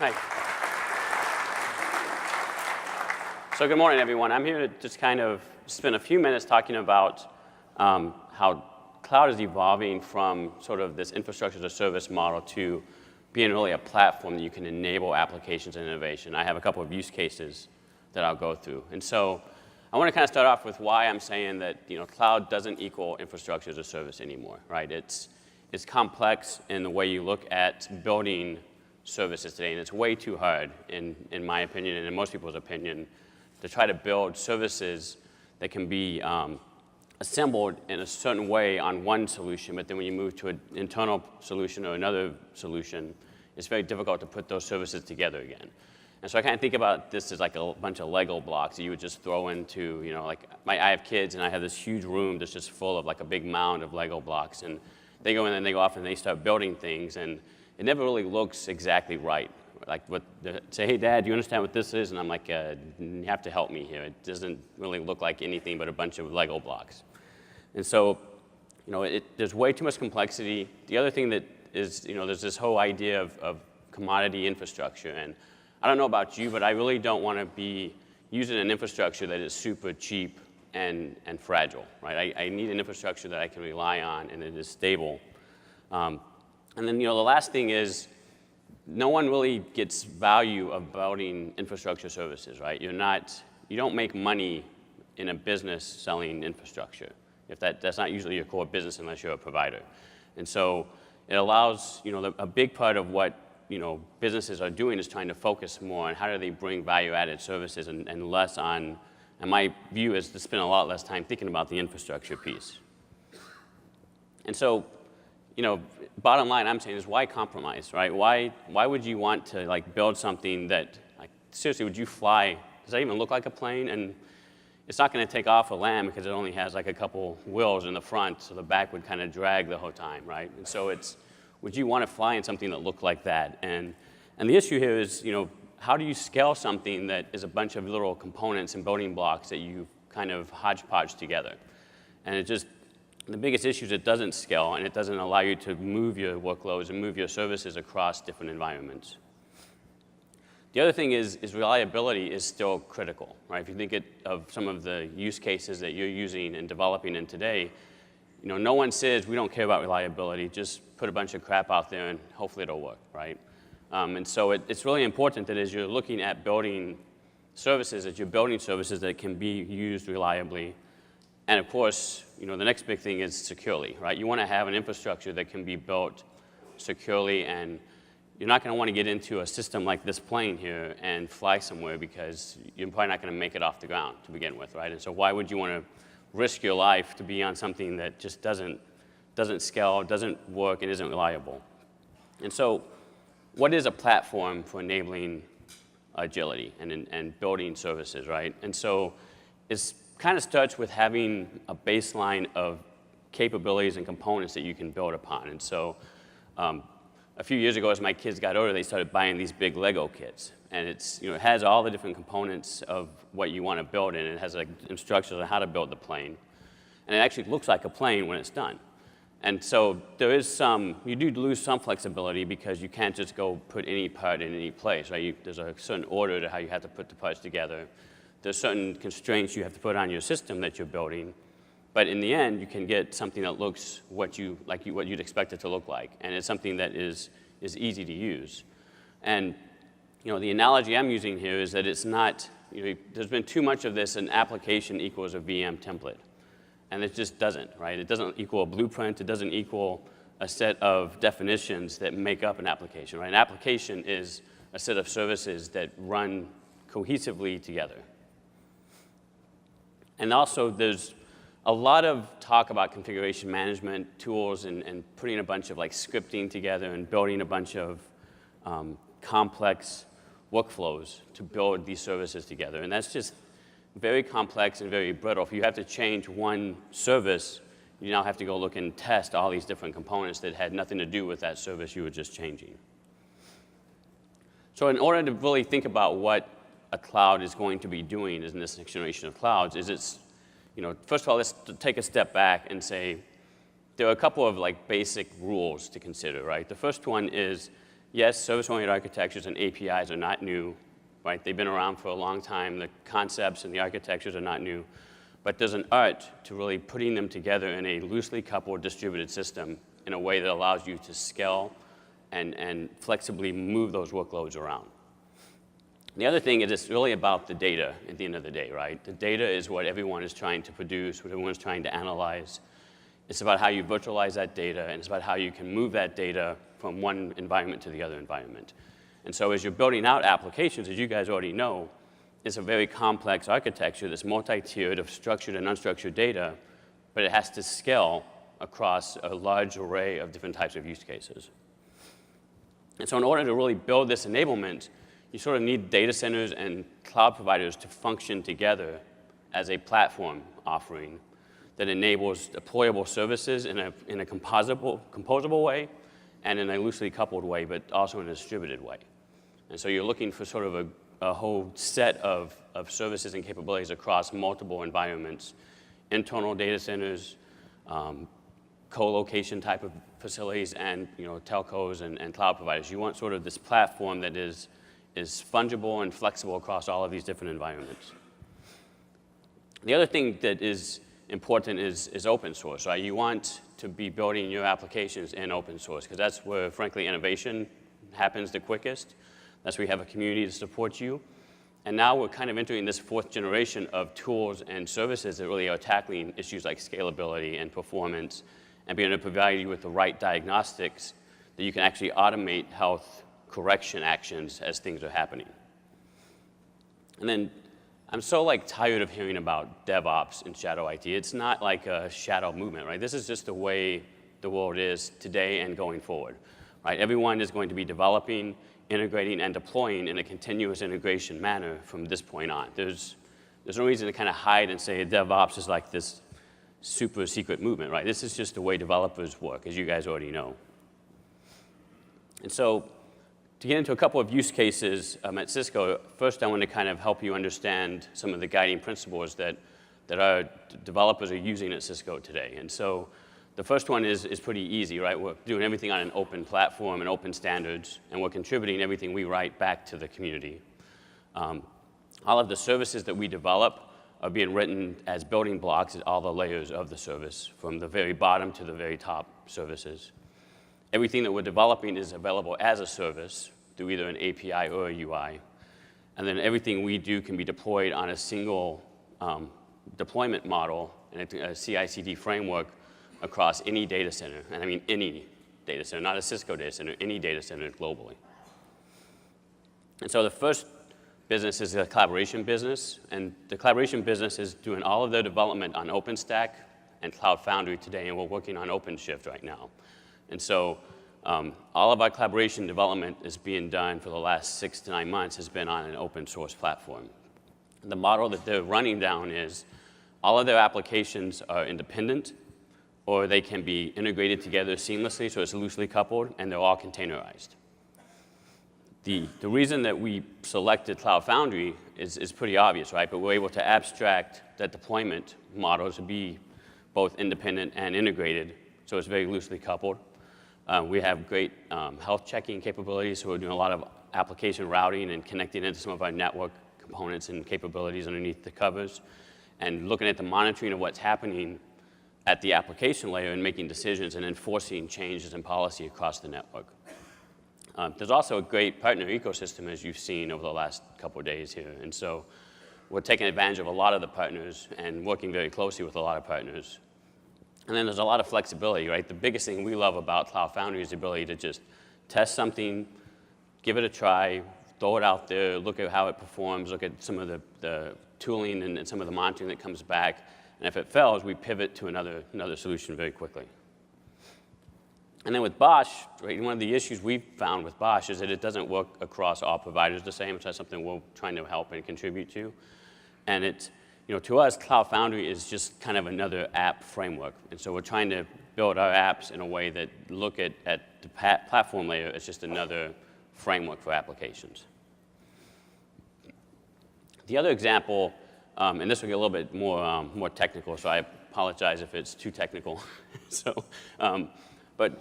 Hi. So good morning, everyone. I'm here to just kind of spend a few minutes talking about how cloud is evolving from sort of this infrastructure as a service model to being really a platform that you can enable applications and innovation. I have a couple of use cases that I'll go through. And so I want to kind of start off with why I'm saying that cloud doesn't equal infrastructure as a service anymore, right? It's complex in the way you look at building services today, and it's way too hard, in my opinion and in most people's opinion, to try to build services that can be assembled in a certain way on one solution, but then when you move to an internal solution or another solution, it's very difficult to put those services together again. And so I kind of think about this as like a bunch of Lego blocks that you would just throw into, I have kids and I have this huge room that's just full of like a big mound of Lego blocks, and they go in and they go off and they start building things, and it never really looks exactly right. Like say, hey, Dad, do you understand what this is? And I'm like, you have to help me here. It doesn't really look like anything but a bunch of Lego blocks. And so, there's way too much complexity. The other thing that is, there's this whole idea of commodity infrastructure. And I don't know about you, but I really don't want to be using an infrastructure that is super cheap and fragile, right? I need an infrastructure that I can rely on and that is stable. And then, the last thing is, no one really gets value of building infrastructure services, right? You don't make money in a business selling infrastructure. If that's not usually your core business unless you're a provider. And so it allows, a big part of what, businesses are doing is trying to focus more on how do they bring value-added services and less on, and my view is to spend a lot less time thinking about the infrastructure piece. And so, bottom line I'm saying is why compromise, right? Why would you want to build something that, seriously, would you fly? Does that even look like a plane? And it's not going to take off a land because it only has a couple wheels in the front, so the back would kind of drag the whole time, right? And so would you want to fly in something that looked like that? And the issue here is, how do you scale something that is a bunch of little components and building blocks that you kind of hodgepodge together? And the biggest issue is it doesn't scale, and it doesn't allow you to move your workloads and move your services across different environments. The other thing is reliability is still critical, right? If you think of some of the use cases that you're using and developing in today, no one says we don't care about reliability, just put a bunch of crap out there and hopefully it'll work, right? And so it's really important that as you're looking at building services, that you're building services that can be used reliably. And of course, the next big thing is securely, right? You want to have an infrastructure that can be built securely, and you're not going to want to get into a system like this plane here and fly somewhere because you're probably not going to make it off the ground to begin with, right? And so why would you want to risk your life to be on something that just doesn't scale, doesn't work, and isn't reliable? And so what is a platform for enabling agility and building services, right? And so it's kind of starts with having a baseline of capabilities and components that you can build upon. And so a few years ago, as my kids got older, they started buying these big Lego kits. And it has all the different components of what you want to build in. It has instructions on how to build the plane. And it actually looks like a plane when it's done. And so there is you do lose some flexibility because you can't just go put any part in any place, right? There's a certain order to how you have to put the parts together. There's certain constraints you have to put on your system that you're building, but in the end, you can get something that looks what you'd expect it to look like, and it's something that is easy to use. And the analogy I'm using here is that it's not. There's been too much of this: an application equals a VM template, and it just doesn't, right? It doesn't equal a blueprint. It doesn't equal a set of definitions that make up an application, right? An application is a set of services that run cohesively together. And also, there's a lot of talk about configuration management tools and putting a bunch of scripting together and building a bunch of complex workflows to build these services together. And that's just very complex and very brittle. If you have to change one service, you now have to go look and test all these different components that had nothing to do with that service you were just changing. So in order to really think about what a cloud is going to be doing in this next generation of clouds is first of all, let's take a step back and say there are a couple of basic rules to consider, right? The first one is yes, service-oriented architectures and APIs are not new, right? They've been around for a long time. The concepts and the architectures are not new. But there's an art to really putting them together in a loosely coupled distributed system in a way that allows you to scale and flexibly move those workloads around. The other thing is it's really about the data at the end of the day, right? The data is what everyone is trying to produce, what everyone is trying to analyze. It's about how you virtualize that data, and it's about how you can move that data from one environment to the other environment. And so as you're building out applications, as you guys already know, it's a very complex architecture that's multi-tiered of structured and unstructured data, but it has to scale across a large array of different types of use cases. And so in order to really build this enablement, you sort of need data centers and cloud providers to function together as a platform offering that enables deployable services in a composable way and in a loosely coupled way, but also in a distributed way. And so you're looking for sort of a whole set of services and capabilities across multiple environments, internal data centers, co-location type of facilities, and telcos and cloud providers. You want sort of this platform that is fungible and flexible across all of these different environments. The other thing that is important is open source, right? You want to be building your applications in open source because that's where, frankly, innovation happens the quickest. That's where you have a community to support you. And now we're kind of entering this fourth generation of tools and services that really are tackling issues like scalability and performance and being able to provide you with the right diagnostics that you can actually automate health correction actions as things are happening. And then I'm so tired of hearing about DevOps and shadow IT. It's not like a shadow movement, right? This is just the way the world is today and going forward, right? Everyone is going to be developing, integrating, and deploying in a continuous integration manner from this point on. There's no reason to kind of hide and say DevOps is like this super secret movement, right? This is just the way developers work, as you guys already know. And so to get into a couple of use cases at Cisco, first I want to kind of help you understand some of the guiding principles that our developers are using at Cisco today. And so the first one is pretty easy, right? We're doing everything on an open platform and open standards, and we're contributing everything we write back to the community. All of the services that we develop are being written as building blocks at all the layers of the service, from the very bottom to the very top services. Everything that we're developing is available as a service through either an API or a UI. And then everything we do can be deployed on a single deployment model and a CI/CD framework across any data center. And I mean any data center, not a Cisco data center, any data center globally. And so the first business is a collaboration business. And the collaboration business is doing all of their development on OpenStack and Cloud Foundry today, and we're working on OpenShift right now. And so all of our collaboration development is being done for the last 6 to 9 months has been on an open source platform. The model that they're running down is all of their applications are independent, or they can be integrated together seamlessly, so it's loosely coupled, and they're all containerized. The reason that we selected Cloud Foundry is pretty obvious, right? But we're able to abstract that deployment model to be both independent and integrated, so it's very loosely coupled. We have great health checking capabilities, so we're doing a lot of application routing and connecting into some of our network components and capabilities underneath the covers, and looking at the monitoring of what's happening at the application layer and making decisions and enforcing changes in policy across the network. There's also a great partner ecosystem, as you've seen over the last couple of days here. And so we're taking advantage of a lot of the partners and working very closely with a lot of partners. And then there's a lot of flexibility, right? The biggest thing we love about Cloud Foundry is the ability to just test something, give it a try, throw it out there, look at how it performs, look at some of the tooling and some of the monitoring that comes back. And if it fails, we pivot to another solution very quickly. And then with Bosch, right, one of the issues we've found with Bosch is that it doesn't work across all providers the same, so that's something we're trying to help and contribute to. And it's, to us, Cloud Foundry is just kind of another app framework. And so we're trying to build our apps in a way that look at the platform layer as just another framework for applications. The other example, and this will get a little bit more technical, so I apologize if it's too technical. But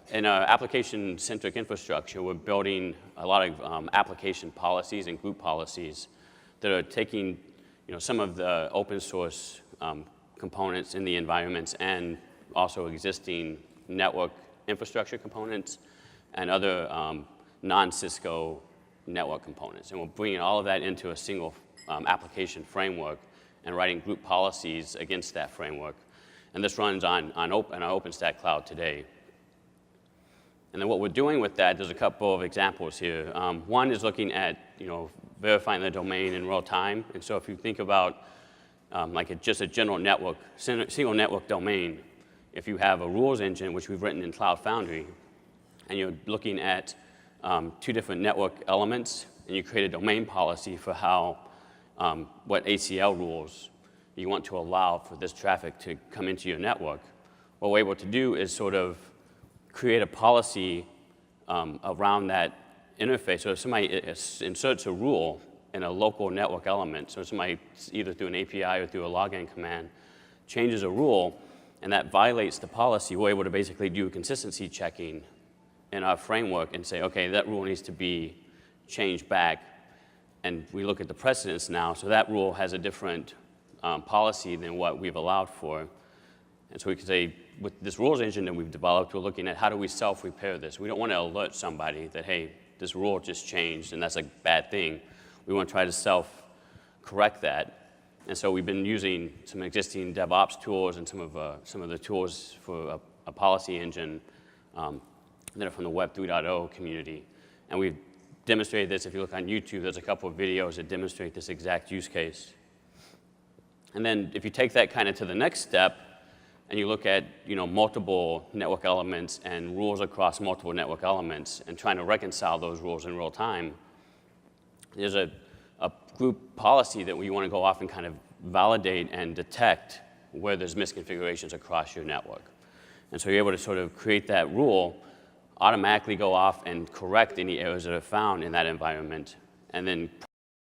in our application-centric infrastructure, we're building a lot of application policies and group policies that are taking some of the open source components in the environments and also existing network infrastructure components and other non-Cisco network components. And we're bringing all of that into a single application framework and writing group policies against that framework. And this runs on our OpenStack cloud today. And then what we're doing with that, there's a couple of examples here. One is looking at verifying the domain in real time. And so if you think about just a general network, single network domain, if you have a rules engine, which we've written in Cloud Foundry, and you're looking at 2 different network elements, and you create a domain policy for how, what ACL rules you want to allow for this traffic to come into your network, what we're able to do is sort of create a policy around that interface. So if somebody inserts a rule in a local network element, so somebody either through an API or through a login command changes a rule, and that violates the policy, we're able to basically do consistency checking in our framework and say, okay, that rule needs to be changed back. And we look at the precedents now, so that rule has a different policy than what we've allowed for. And so we can say, with this rules engine that we've developed, we're looking at how do we self-repair this. We don't want to alert somebody that, hey, this rule just changed and that's a bad thing. We want to try to self-correct that. And so we've been using some existing DevOps tools and some of the tools for a policy engine that are from the Web 3.0 community. And we've demonstrated this. If you look on YouTube, there's a couple of videos that demonstrate this exact use case. And then if you take that kind of to the next step, and you look at multiple network elements and rules across multiple network elements and trying to reconcile those rules in real time, there's a group policy that we want to go off and kind of validate and detect where there's misconfigurations across your network. And so you're able to sort of create that rule, automatically go off and correct any errors that are found in that environment, and then